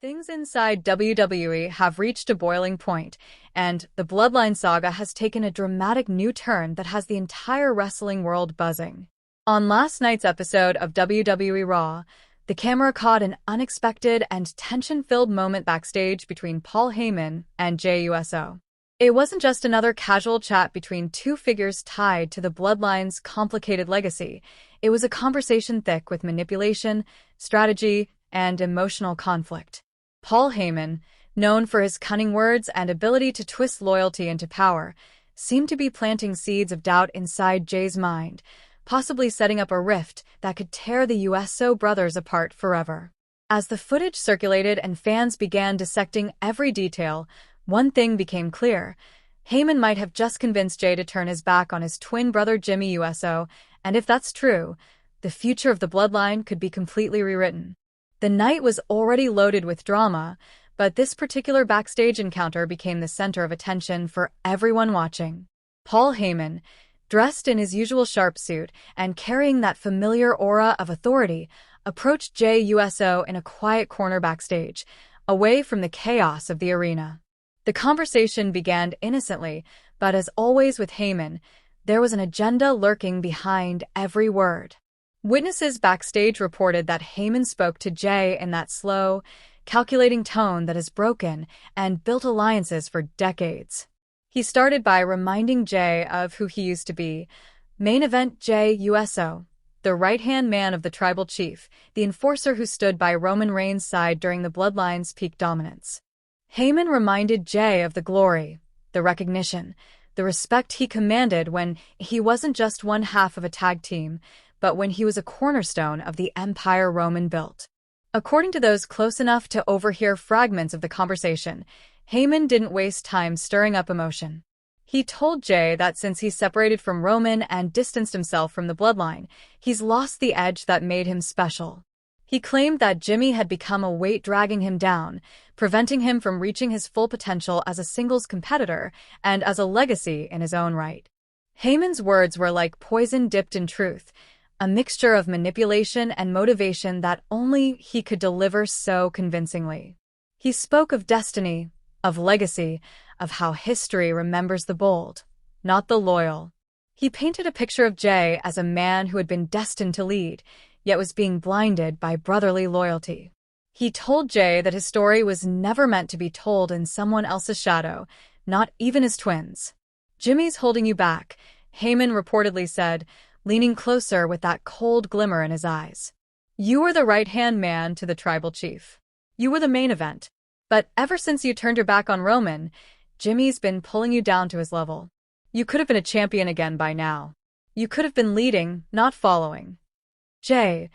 Things inside WWE have reached a boiling point, and the Bloodline saga has taken a dramatic new turn that has the entire wrestling world buzzing. On last night's episode of WWE Raw, the camera caught an unexpected and tension-filled moment backstage between Paul Heyman and Jey Uso. It wasn't just another casual chat between two figures tied to the Bloodline's complicated legacy. It was a conversation thick with manipulation, strategy, and emotional conflict. Paul Heyman, known for his cunning words and ability to twist loyalty into power, seemed to be planting seeds of doubt inside Jey's mind, possibly setting up a rift that could tear the Uso brothers apart forever. As the footage circulated and fans began dissecting every detail, one thing became clear. Heyman might have just convinced Jey to turn his back on his twin brother Jimmy Uso, and if that's true, the future of the Bloodline could be completely rewritten. The night was already loaded with drama, but this particular backstage encounter became the center of attention for everyone watching. Paul Heyman, dressed in his usual sharp suit and carrying that familiar aura of authority, approached Jey Uso in a quiet corner backstage, away from the chaos of the arena. The conversation began innocently, but as always with Heyman, there was an agenda lurking behind every word. Witnesses backstage reported that Heyman spoke to Jey in that slow, calculating tone that has broken and built alliances for decades. He started by reminding Jey of who he used to be. Main event Jey Uso, the right-hand man of the tribal chief, the enforcer who stood by Roman Reigns' side during the Bloodline's peak dominance. Heyman reminded Jey of the glory, the recognition, the respect he commanded when he wasn't just one half of a tag team, but when he was a cornerstone of the empire Roman built. According to those close enough to overhear fragments of the conversation, Heyman didn't waste time stirring up emotion. He told Jey that since he separated from Roman and distanced himself from the Bloodline, he's lost the edge that made him special. He claimed that Jimmy had become a weight dragging him down, preventing him from reaching his full potential as a singles competitor and as a legacy in his own right. Heyman's words were like poison dipped in truth, a mixture of manipulation and motivation that only he could deliver so convincingly. He spoke of destiny, of legacy, of how history remembers the bold, not the loyal. He painted a picture of Jey as a man who had been destined to lead, yet was being blinded by brotherly loyalty. He told Jey that his story was never meant to be told in someone else's shadow, not even his twins. "Jimmy's holding you back," Heyman reportedly said, leaning closer with that cold glimmer in his eyes. "You were the right-hand man to the tribal chief. You were the main event. But ever since you turned your back on Roman, Jimmy's been pulling you down to his level. You could have been a champion again by now. You could have been leading, not following." Jey,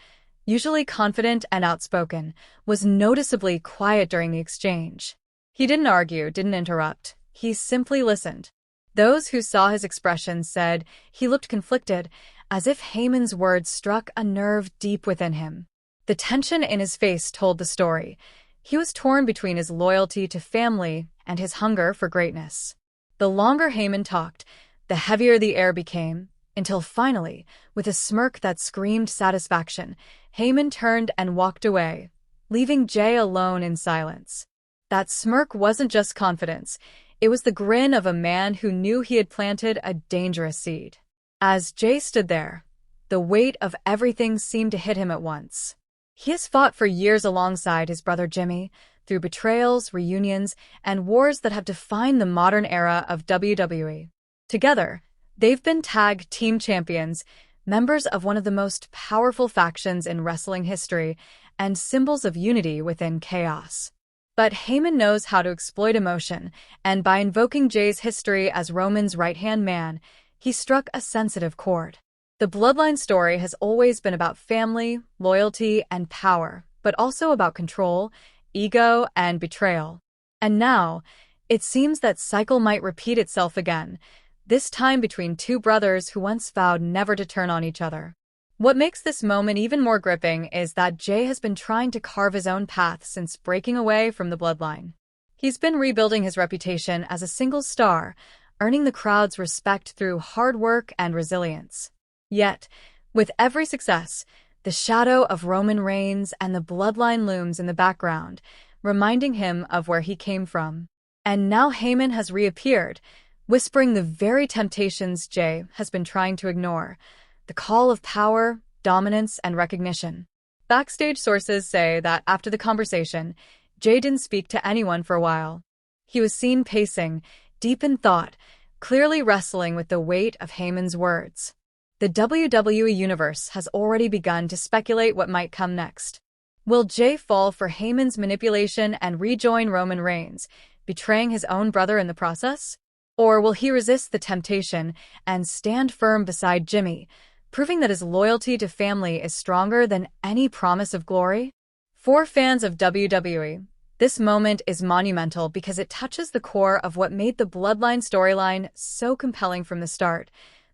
usually confident and outspoken, was noticeably quiet during the exchange. He didn't argue, didn't interrupt. He simply listened. Those who saw his expression said he looked conflicted, as if Heyman's words struck a nerve deep within him. The tension in his face told the story. He was torn between his loyalty to family and his hunger for greatness. The longer Heyman talked, the heavier the air became, until finally, with a smirk that screamed satisfaction, Heyman turned and walked away, leaving Jey alone in silence. That smirk wasn't just confidence. It was the grin of a man who knew he had planted a dangerous seed. As Jey stood there, the weight of everything seemed to hit him at once. He has fought for years alongside his brother Jimmy, through betrayals, reunions, and wars that have defined the modern era of WWE. Together, they've been tag team champions, members of one of the most powerful factions in wrestling history, and symbols of unity within chaos. But Heyman knows how to exploit emotion, and by invoking Jey's history as Roman's right-hand man, he struck a sensitive chord. The Bloodline story has always been about family, loyalty, and power, but also about control, ego, and betrayal. And now, it seems that cycle might repeat itself again, this time between two brothers who once vowed never to turn on each other. What makes this moment even more gripping is that Jey has been trying to carve his own path since breaking away from the Bloodline. He's been rebuilding his reputation as a single star, earning the crowd's respect through hard work and resilience. Yet, with every success, the shadow of Roman Reigns and the Bloodline looms in the background, reminding him of where he came from. And now Heyman has reappeared, whispering the very temptations Jey has been trying to ignore, the call of power, dominance, and recognition. Backstage sources say that after the conversation, Jey didn't speak to anyone for a while. He was seen pacing, deep in thought, clearly wrestling with the weight of Heyman's words. The WWE Universe has already begun to speculate what might come next. Will Jey fall for Heyman's manipulation and rejoin Roman Reigns, betraying his own brother in the process? Or will he resist the temptation and stand firm beside Jimmy, proving that his loyalty to family is stronger than any promise of glory? For fans of WWE, this moment is monumental because it touches the core of what made the Bloodline storyline so compelling from the start: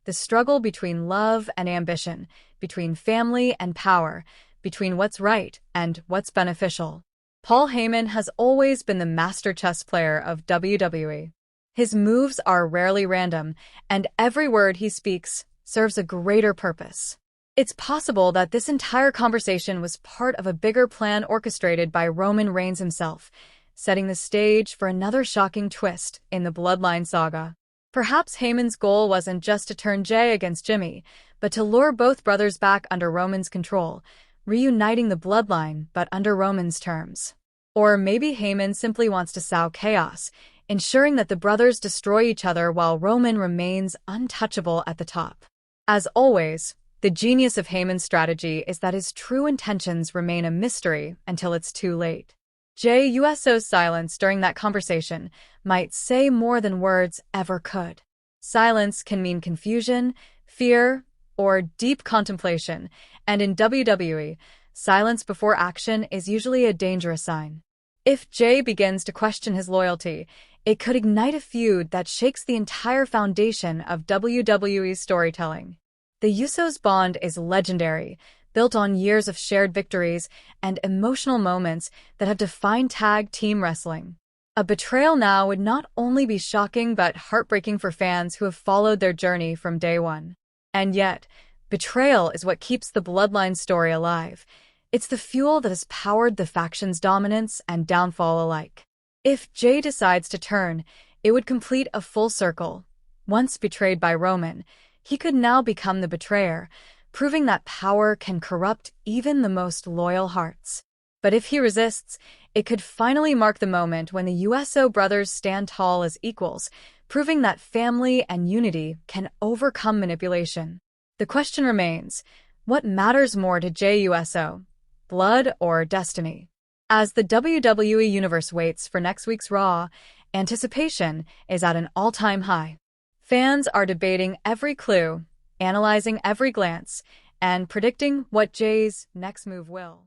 the struggle between love and ambition, between family and power, between what's right and what's beneficial. Paul Heyman has always been the master chess player of WWE. His moves are rarely random, and every word he speaks serves a greater purpose. It's possible that this entire conversation was part of a bigger plan orchestrated by Roman Reigns himself, setting the stage for another shocking twist in the Bloodline saga. Perhaps Heyman's goal wasn't just to turn Jey against Jimmy, but to lure both brothers back under Roman's control, reuniting the Bloodline but under Roman's terms. Or maybe Heyman simply wants to sow chaos, ensuring that the brothers destroy each other while Roman remains untouchable at the top. As always, the genius of Heyman's strategy is that his true intentions remain a mystery until it's too late. Jey Uso's silence during that conversation might say more than words ever could. Silence can mean confusion, fear, or deep contemplation, and in WWE, silence before action is usually a dangerous sign. If Jey begins to question his loyalty, it could ignite a feud that shakes the entire foundation of WWE's storytelling. The Usos' bond is legendary, built on years of shared victories and emotional moments that have defined tag team wrestling. A betrayal now would not only be shocking but heartbreaking for fans who have followed their journey from day one. And yet, betrayal is what keeps the Bloodline story alive. It's the fuel that has powered the faction's dominance and downfall alike. If Jey decides to turn, it would complete a full circle. Once betrayed by Roman, he could now become the betrayer, proving that power can corrupt even the most loyal hearts. But if he resists, it could finally mark the moment when the Uso brothers stand tall as equals, proving that family and unity can overcome manipulation. The question remains, what matters more to Jey Uso, blood or destiny? As the WWE Universe waits for next week's Raw, anticipation is at an all-time high. Fans are debating every clue, analyzing every glance, and predicting what Jey's next move will.